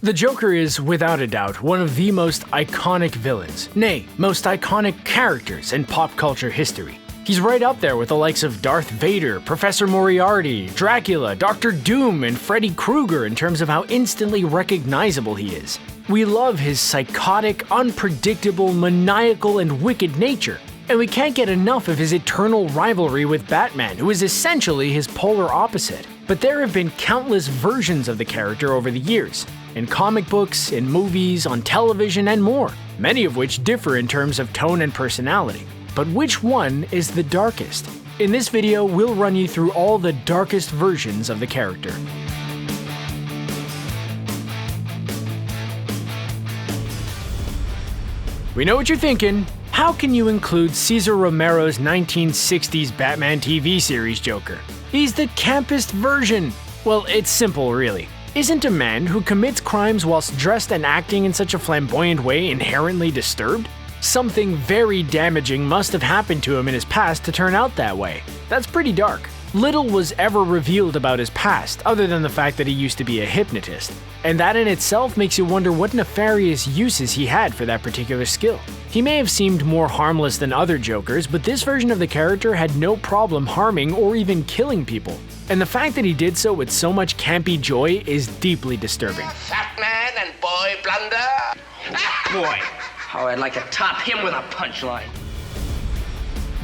The Joker is, without a doubt, one of the most iconic villains, nay, most iconic characters in pop culture history. He's right up there with the likes of Darth Vader, Professor Moriarty, Dracula, Dr. Doom, and Freddy Krueger in terms of how instantly recognizable he is. We love his psychotic, unpredictable, maniacal, and wicked nature, and we can't get enough of his eternal rivalry with Batman, who is essentially his polar opposite. But there have been countless versions of the character over the years, in comic books, in movies, on television, and more, many of which differ in terms of tone and personality. But which one is the darkest? In this video, we'll run you through all the darkest versions of the character. We know what you're thinking. How can you include Cesar Romero's 1960s Batman TV series Joker? He's the campest version. Well, it's simple, really. Isn't a man who commits crimes whilst dressed and acting in such a flamboyant way inherently disturbed? Something very damaging must have happened to him in his past to turn out that way. That's pretty dark. Little was ever revealed about his past, other than the fact that he used to be a hypnotist. And that in itself makes you wonder what nefarious uses he had for that particular skill. He may have seemed more harmless than other Jokers, but this version of the character had no problem harming or even killing people. And the fact that he did so with so much campy joy is deeply disturbing. Fat man and boy blunder. Boy, how I'd like to top him with a punchline.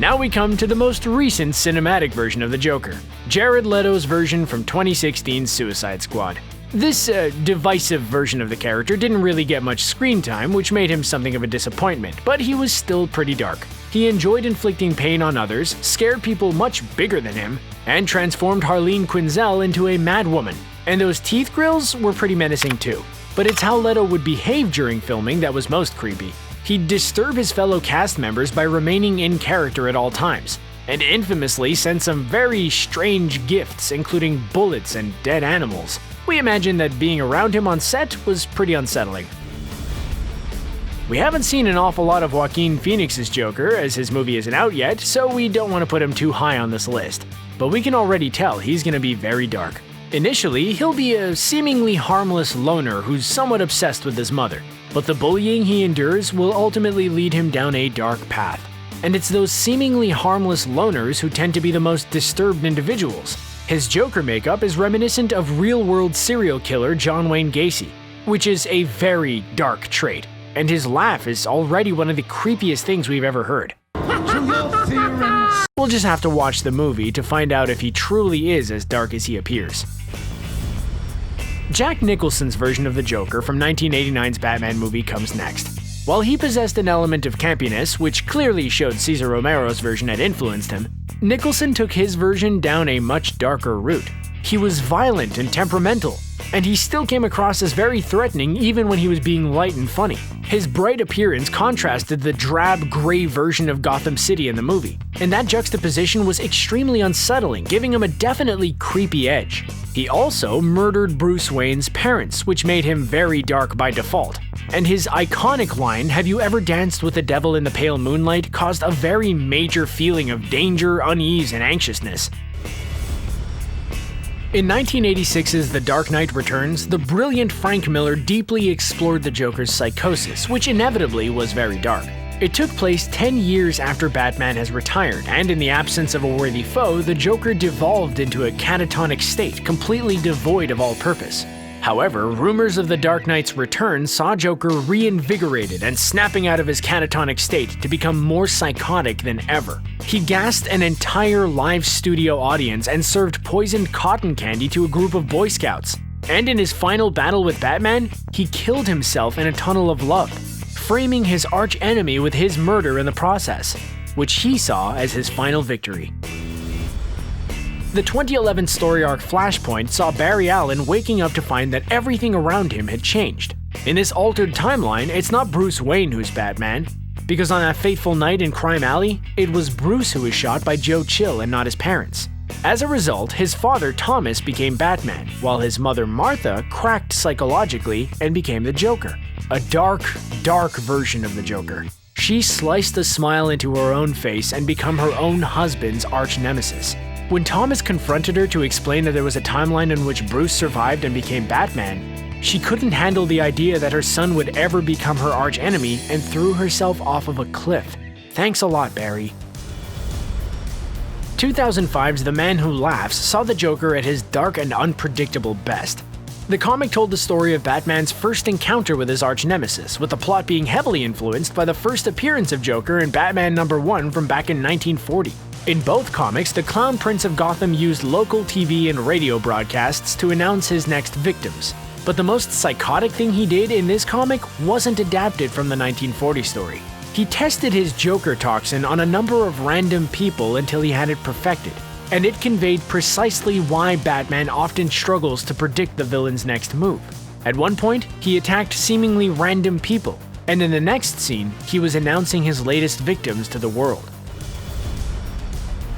Now we come to the most recent cinematic version of the Joker, Jared Leto's version from 2016's Suicide Squad. This divisive version of the character didn't really get much screen time, which made him something of a disappointment, but he was still pretty dark. He enjoyed inflicting pain on others, scared people much bigger than him, and transformed Harleen Quinzel into a madwoman. And those teeth grills were pretty menacing too. But it's how Leto would behave during filming that was most creepy. He'd disturb his fellow cast members by remaining in character at all times, and infamously sent some very strange gifts, including bullets and dead animals. We imagine that being around him on set was pretty unsettling. We haven't seen an awful lot of Joaquin Phoenix's Joker, as his movie isn't out yet, so we don't want to put him too high on this list. But we can already tell he's going to be very dark. Initially, he'll be a seemingly harmless loner who's somewhat obsessed with his mother, but the bullying he endures will ultimately lead him down a dark path. And it's those seemingly harmless loners who tend to be the most disturbed individuals. His Joker makeup is reminiscent of real-world serial killer John Wayne Gacy, which is a very dark trait, and his laugh is already one of the creepiest things we've ever heard. We'll just have to watch the movie to find out if he truly is as dark as he appears. Jack Nicholson's version of the Joker from 1989's Batman movie comes next. While he possessed an element of campiness, which clearly showed Cesar Romero's version had influenced him, Nicholson took his version down a much darker route. He was violent and temperamental, and he still came across as very threatening even when he was being light and funny. His bright appearance contrasted the drab, gray version of Gotham City in the movie, and that juxtaposition was extremely unsettling, giving him a definitely creepy edge. He also murdered Bruce Wayne's parents, which made him very dark by default. And his iconic line, "Have you ever danced with the devil in the pale moonlight?" caused a very major feeling of danger, unease, and anxiousness. In 1986's The Dark Knight Returns, the brilliant Frank Miller deeply explored the Joker's psychosis, which inevitably was very dark. It took place 10 years after Batman has retired, and in the absence of a worthy foe, the Joker devolved into a catatonic state, completely devoid of all purpose. However, rumors of The Dark Knight's return saw Joker reinvigorated and snapping out of his catatonic state to become more psychotic than ever. He gassed an entire live studio audience and served poisoned cotton candy to a group of Boy Scouts. And in his final battle with Batman, he killed himself in a tunnel of love, framing his arch-enemy with his murder in the process, which he saw as his final victory. The 2011 story arc Flashpoint saw Barry Allen waking up to find that everything around him had changed. In this altered timeline, it's not Bruce Wayne who's Batman, because on that fateful night in Crime Alley, it was Bruce who was shot by Joe Chill and not his parents. As a result, his father Thomas became Batman, while his mother Martha cracked psychologically and became the Joker. A dark, dark version of the Joker. She sliced a smile into her own face and became her own husband's arch-nemesis. When Thomas confronted her to explain that there was a timeline in which Bruce survived and became Batman, She couldn't handle the idea that her son would ever become her archenemy and threw herself off of a cliff. Thanks a lot, Barry. 2005's The Man Who Laughs saw the Joker at his dark and unpredictable best. The comic told the story of Batman's first encounter with his arch-nemesis, with the plot being heavily influenced by the first appearance of Joker in Batman #1 from back in 1940. In both comics, the Clown Prince of Gotham used local TV and radio broadcasts to announce his next victims. But the most psychotic thing he did in this comic wasn't adapted from the 1940 story. He tested his Joker toxin on a number of random people until he had it perfected, and it conveyed precisely why Batman often struggles to predict the villain's next move. At one point, he attacked seemingly random people, and in the next scene, he was announcing his latest victims to the world.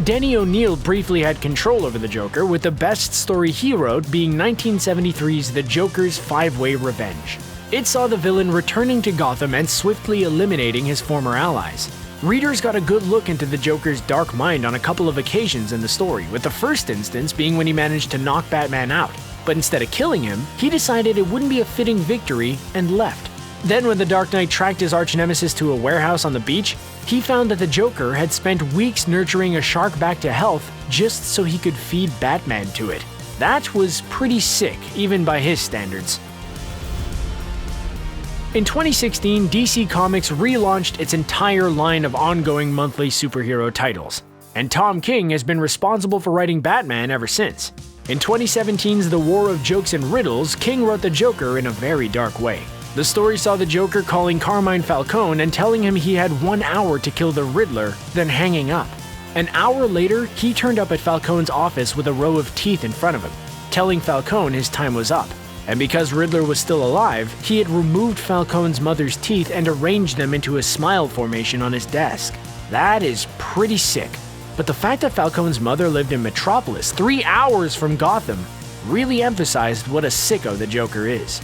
Denny ONeil briefly had control over the Joker, with the best story he wrote being 1973's The Joker's Five-Way Revenge. It saw the villain returning to Gotham and swiftly eliminating his former allies. Readers got a good look into the Joker's dark mind on a couple of occasions in the story, with the first instance being when he managed to knock Batman out. But instead of killing him, he decided it wouldn't be a fitting victory and left. Then when the Dark Knight tracked his arch-nemesis to a warehouse on the beach, he found that the Joker had spent weeks nurturing a shark back to health just so he could feed Batman to it. That was pretty sick, even by his standards. In 2016, DC Comics relaunched its entire line of ongoing monthly superhero titles, and Tom King has been responsible for writing Batman ever since. In 2017's The War of Jokes and Riddles, King wrote the Joker in a very dark way. The story saw the Joker calling Carmine Falcone and telling him he had 1 hour to kill the Riddler, then hanging up. An hour later, he turned up at Falcone's office with a row of teeth in front of him, telling Falcone his time was up. And because Riddler was still alive, he had removed Falcone's mother's teeth and arranged them into a smile formation on his desk. That is pretty sick. But the fact that Falcone's mother lived in Metropolis, 3 hours from Gotham, really emphasized what a sicko the Joker is.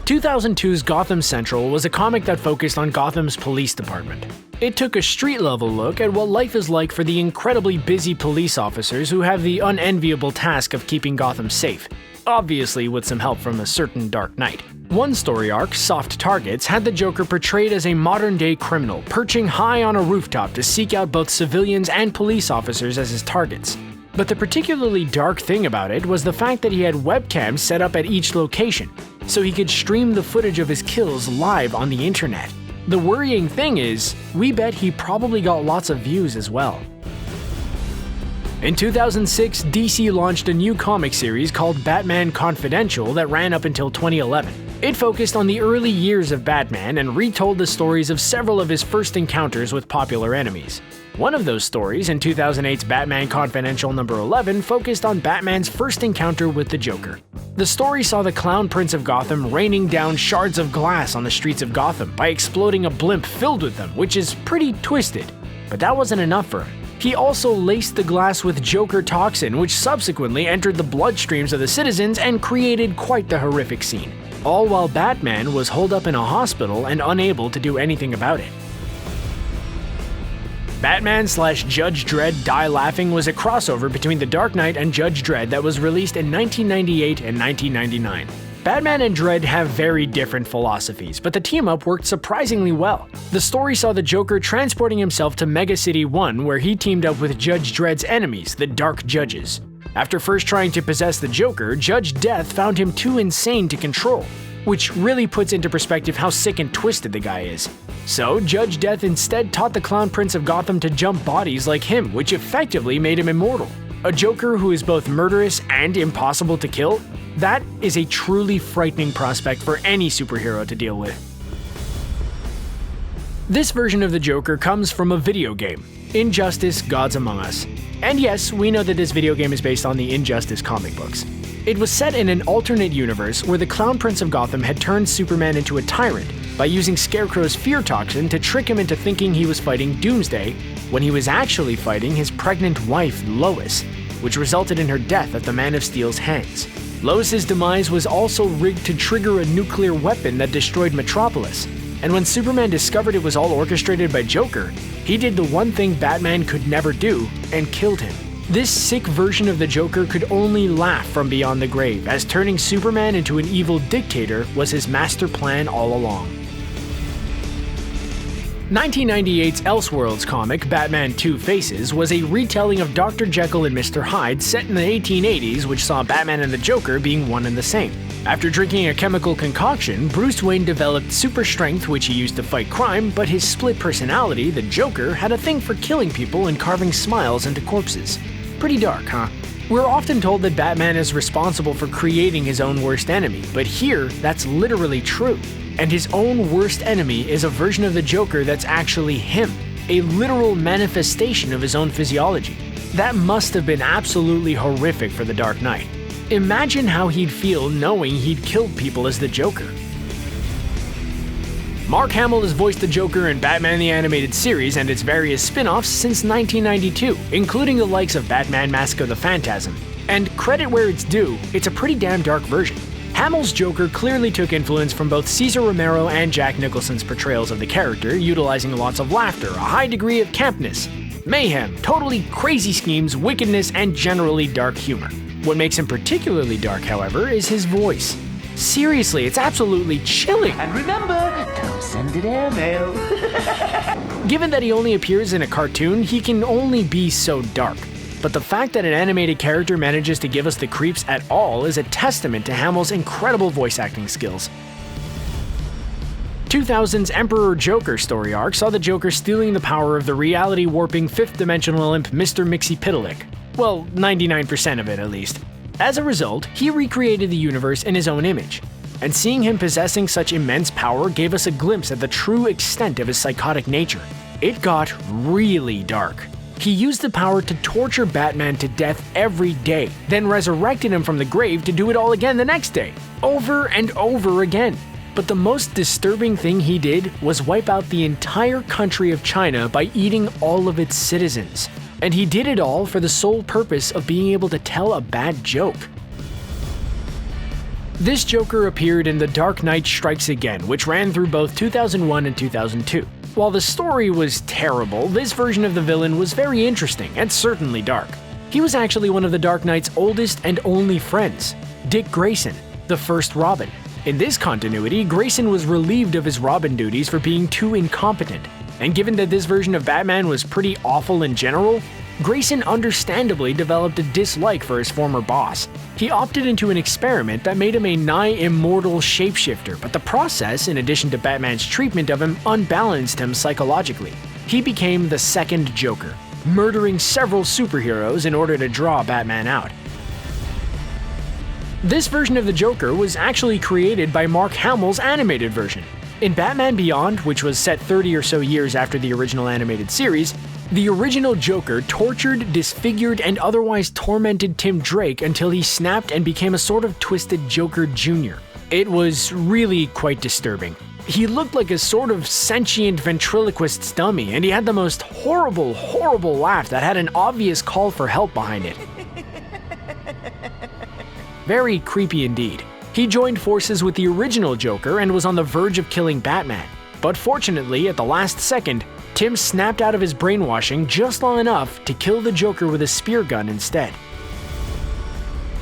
2002's Gotham Central was a comic that focused on Gotham's police department. It took a street-level look at what life is like for the incredibly busy police officers who have the unenviable task of keeping Gotham safe, obviously with some help from a certain Dark Knight. One story arc, Soft Targets, had the Joker portrayed as a modern-day criminal, perching high on a rooftop to seek out both civilians and police officers as his targets. But the particularly dark thing about it was the fact that he had webcams set up at each location, so he could stream the footage of his kills live on the internet. The worrying thing is, we bet he probably got lots of views as well. In 2006, DC launched a new comic series called Batman Confidential that ran up until 2011. It focused on the early years of Batman and retold the stories of several of his first encounters with popular enemies. One of those stories, in 2008's Batman Confidential #11, focused on Batman's first encounter with the Joker. The story saw the Clown Prince of Gotham raining down shards of glass on the streets of Gotham by exploding a blimp filled with them, which is pretty twisted. But that wasn't enough for him. He also laced the glass with Joker toxin, which subsequently entered the bloodstreams of the citizens and created quite the horrific scene. All while Batman was holed up in a hospital and unable to do anything about it. Batman/Judge Dredd Die Laughing was a crossover between The Dark Knight and Judge Dredd that was released in 1998 and 1999. Batman and Dredd have very different philosophies, but the team-up worked surprisingly well. The story saw the Joker transporting himself to Mega City 1, where he teamed up with Judge Dredd's enemies, the Dark Judges. After first trying to possess the Joker, Judge Death found him too insane to control, which really puts into perspective how sick and twisted the guy is. So, Judge Death instead taught the Clown Prince of Gotham to jump bodies like him, which effectively made him immortal. A Joker who is both murderous and impossible to kill? That is a truly frightening prospect for any superhero to deal with. This version of the Joker comes from a video game, Injustice: Gods Among Us. And yes, we know that this video game is based on the Injustice comic books. It was set in an alternate universe where the Clown Prince of Gotham had turned Superman into a tyrant by using Scarecrow's fear toxin to trick him into thinking he was fighting Doomsday when he was actually fighting his pregnant wife, Lois, which resulted in her death at the Man of Steel's hands. Lois's demise was also rigged to trigger a nuclear weapon that destroyed Metropolis, and when Superman discovered it was all orchestrated by Joker, he did the one thing Batman could never do and killed him. This sick version of the Joker could only laugh from beyond the grave, as turning Superman into an evil dictator was his master plan all along. 1998's Elseworlds comic, Batman Two Faces, was a retelling of Dr. Jekyll and Mr. Hyde set in the 1880s, which saw Batman and the Joker being one and the same. After drinking a chemical concoction, Bruce Wayne developed super strength, which he used to fight crime, but his split personality, the Joker, had a thing for killing people and carving smiles into corpses. Pretty dark, huh? We're often told that Batman is responsible for creating his own worst enemy, but here, that's literally true. And his own worst enemy is a version of the Joker that's actually him, a literal manifestation of his own physiology. That must have been absolutely horrific for the Dark Knight. Imagine how he'd feel knowing he'd killed people as the Joker. Mark Hamill has voiced the Joker in Batman the Animated Series and its various spin-offs since 1992, including the likes of Batman Mask of the Phantasm. And credit where it's due, it's a pretty damn dark version. Hamill's Joker clearly took influence from both Cesar Romero and Jack Nicholson's portrayals of the character, utilizing lots of laughter, a high degree of campness, mayhem, totally crazy schemes, wickedness, and generally dark humor. What makes him particularly dark, however, is his voice. Seriously, it's absolutely chilling. And remember, don't send it airmail. Given that he only appears in a cartoon, he can only be so dark. But the fact that an animated character manages to give us the creeps at all is a testament to Hamill's incredible voice acting skills. 2000's Emperor Joker story arc saw the Joker stealing the power of the reality-warping fifth-dimensional imp Mr. Mxyzptlk. Well, 99% of it at least. As a result, he recreated the universe in his own image. And seeing him possessing such immense power gave us a glimpse at the true extent of his psychotic nature. It got really dark. He used the power to torture Batman to death every day, then resurrected him from the grave to do it all again the next day, over and over again. But the most disturbing thing he did was wipe out the entire country of China by eating all of its citizens. And he did it all for the sole purpose of being able to tell a bad joke. This Joker appeared in The Dark Knight Strikes Again, which ran through both 2001 and 2002. While the story was terrible, this version of the villain was very interesting and certainly dark. He was actually one of the Dark Knight's oldest and only friends, Dick Grayson, the first Robin. In this continuity, Grayson was relieved of his Robin duties for being too incompetent. And given that this version of Batman was pretty awful in general, Grayson understandably developed a dislike for his former boss. He opted into an experiment that made him a nigh-immortal shapeshifter, but the process, in addition to Batman's treatment of him, unbalanced him psychologically. He became the second Joker, murdering several superheroes in order to draw Batman out. This version of the Joker was actually created by Mark Hamill's animated version. In Batman Beyond, which was set 30 or so years after the original animated series, the original Joker tortured, disfigured, and otherwise tormented Tim Drake until he snapped and became a sort of twisted Joker Jr. It was really quite disturbing. He looked like a sort of sentient ventriloquist's dummy, and he had the most horrible laugh that had an obvious call for help behind it. Very creepy indeed. He joined forces with the original Joker and was on the verge of killing Batman. But fortunately, at the last second, Tim snapped out of his brainwashing just long enough to kill the Joker with a spear gun instead.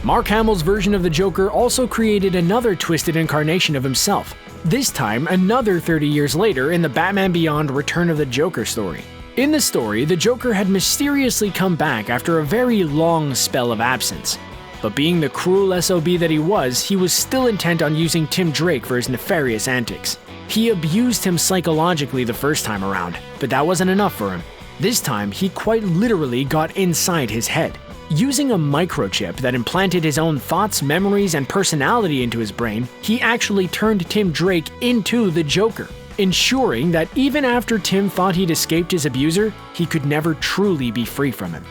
Mark Hamill's version of the Joker also created another twisted incarnation of himself, this time another 30 years later in the Batman Beyond Return of the Joker story. In the story, the Joker had mysteriously come back after a very long spell of absence. But being the cruel SOB that he was still intent on using Tim Drake for his nefarious antics. He abused him psychologically the first time around, but that wasn't enough for him. This time, he quite literally got inside his head. Using a microchip that implanted his own thoughts, memories, and personality into his brain, he actually turned Tim Drake into the Joker, ensuring that even after Tim thought he'd escaped his abuser, he could never truly be free from him.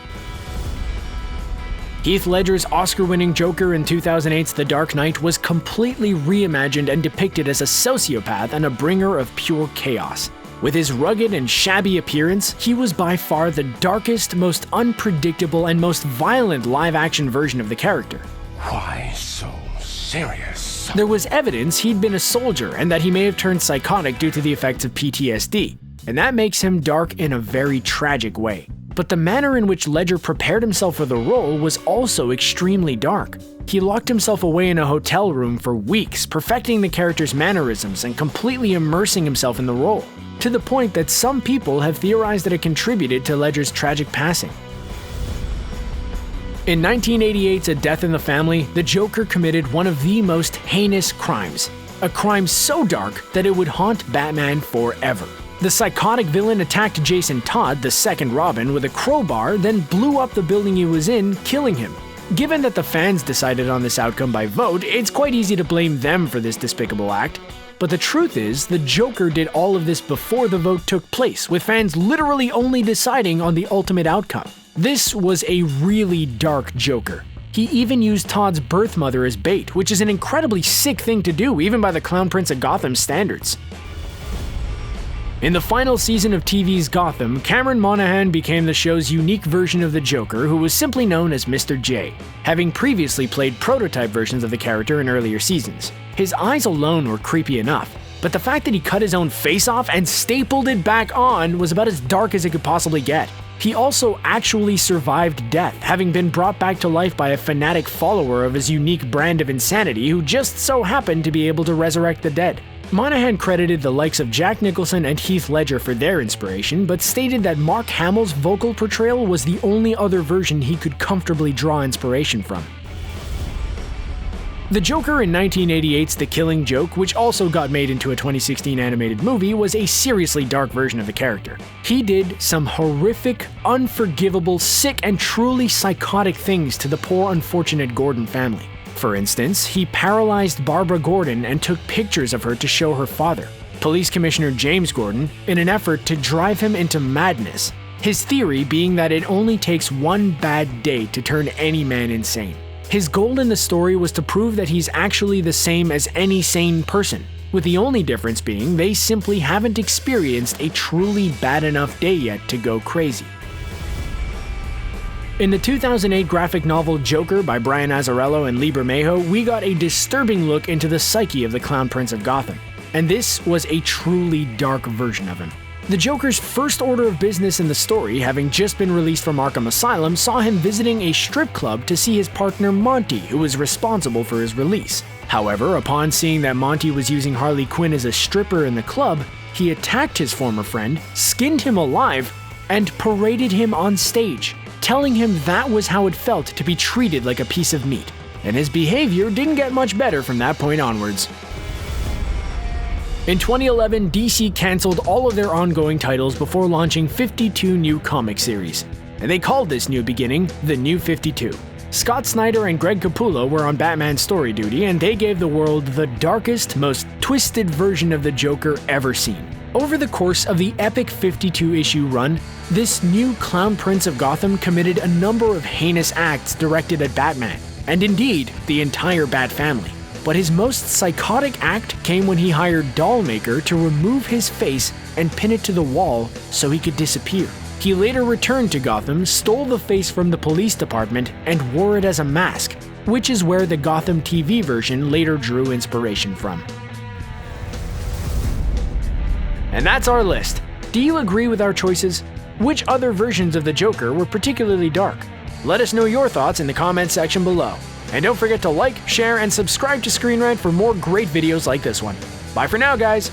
Heath Ledger's Oscar-winning Joker in 2008's The Dark Knight was completely reimagined and depicted as a sociopath and a bringer of pure chaos. With his rugged and shabby appearance, he was by far the darkest, most unpredictable, and most violent live-action version of the character. Why so serious? There was evidence he'd been a soldier and that he may have turned psychotic due to the effects of PTSD, and that makes him dark in a very tragic way. But the manner in which Ledger prepared himself for the role was also extremely dark. He locked himself away in a hotel room for weeks, perfecting the character's mannerisms and completely immersing himself in the role, to the point that some people have theorized that it contributed to Ledger's tragic passing. In 1988's A Death in the Family, the Joker committed one of the most heinous crimes. A crime so dark that it would haunt Batman forever. The psychotic villain attacked Jason Todd, the second Robin, with a crowbar, then blew up the building he was in, killing him. Given that the fans decided on this outcome by vote, it's quite easy to blame them for this despicable act. But the truth is, the Joker did all of this before the vote took place, with fans literally only deciding on the ultimate outcome. This was a really dark Joker. He even used Todd's birth mother as bait, which is an incredibly sick thing to do, even by the Clown Prince of Gotham standards. In the final season of TV's Gotham, Cameron Monaghan became the show's unique version of the Joker, who was simply known as Mr. J, having previously played prototype versions of the character in earlier seasons. His eyes alone were creepy enough, but the fact that he cut his own face off and stapled it back on was about as dark as it could possibly get. He also actually survived death, having been brought back to life by a fanatic follower of his unique brand of insanity who just so happened to be able to resurrect the dead. Monaghan credited the likes of Jack Nicholson and Heath Ledger for their inspiration, but stated that Mark Hamill's vocal portrayal was the only other version he could comfortably draw inspiration from. The Joker in 1988's The Killing Joke, which also got made into a 2016 animated movie, was a seriously dark version of the character. He did some horrific, unforgivable, sick, and truly psychotic things to the poor unfortunate Gordon family. For instance, he paralyzed Barbara Gordon and took pictures of her to show her father, Police Commissioner James Gordon, in an effort to drive him into madness. His theory being that it only takes one bad day to turn any man insane. His goal in the story was to prove that he's actually the same as any sane person, with the only difference being they simply haven't experienced a truly bad enough day yet to go crazy. In the 2008 graphic novel Joker by Brian Azzarello and Lee Bermejo, we got a disturbing look into the psyche of the Clown Prince of Gotham, and this was a truly dark version of him. The Joker's first order of business in the story, having just been released from Arkham Asylum, saw him visiting a strip club to see his partner Monty, who was responsible for his release. However, upon seeing that Monty was using Harley Quinn as a stripper in the club, he attacked his former friend, skinned him alive, and paraded him on stage, telling him that was how it felt to be treated like a piece of meat. And his behavior didn't get much better from that point onwards. In 2011, DC cancelled all of their ongoing titles before launching 52 new comic series, and they called this new beginning the New 52. Scott Snyder and Greg Capullo were on Batman's story duty, and they gave the world the darkest, most twisted version of the Joker ever seen. Over the course of the epic 52-issue run, this new Clown Prince of Gotham committed a number of heinous acts directed at Batman, and indeed, the entire Bat family. But his most psychotic act came when he hired Dollmaker to remove his face and pin it to the wall so he could disappear. He later returned to Gotham, stole the face from the police department, and wore it as a mask, which is where the Gotham TV version later drew inspiration from. And that's our list. Do you agree with our choices? Which other versions of the Joker were particularly dark? Let us know your thoughts in the comments section below. And don't forget to like, share, and subscribe to ScreenRant for more great videos like this one. Bye for now, guys!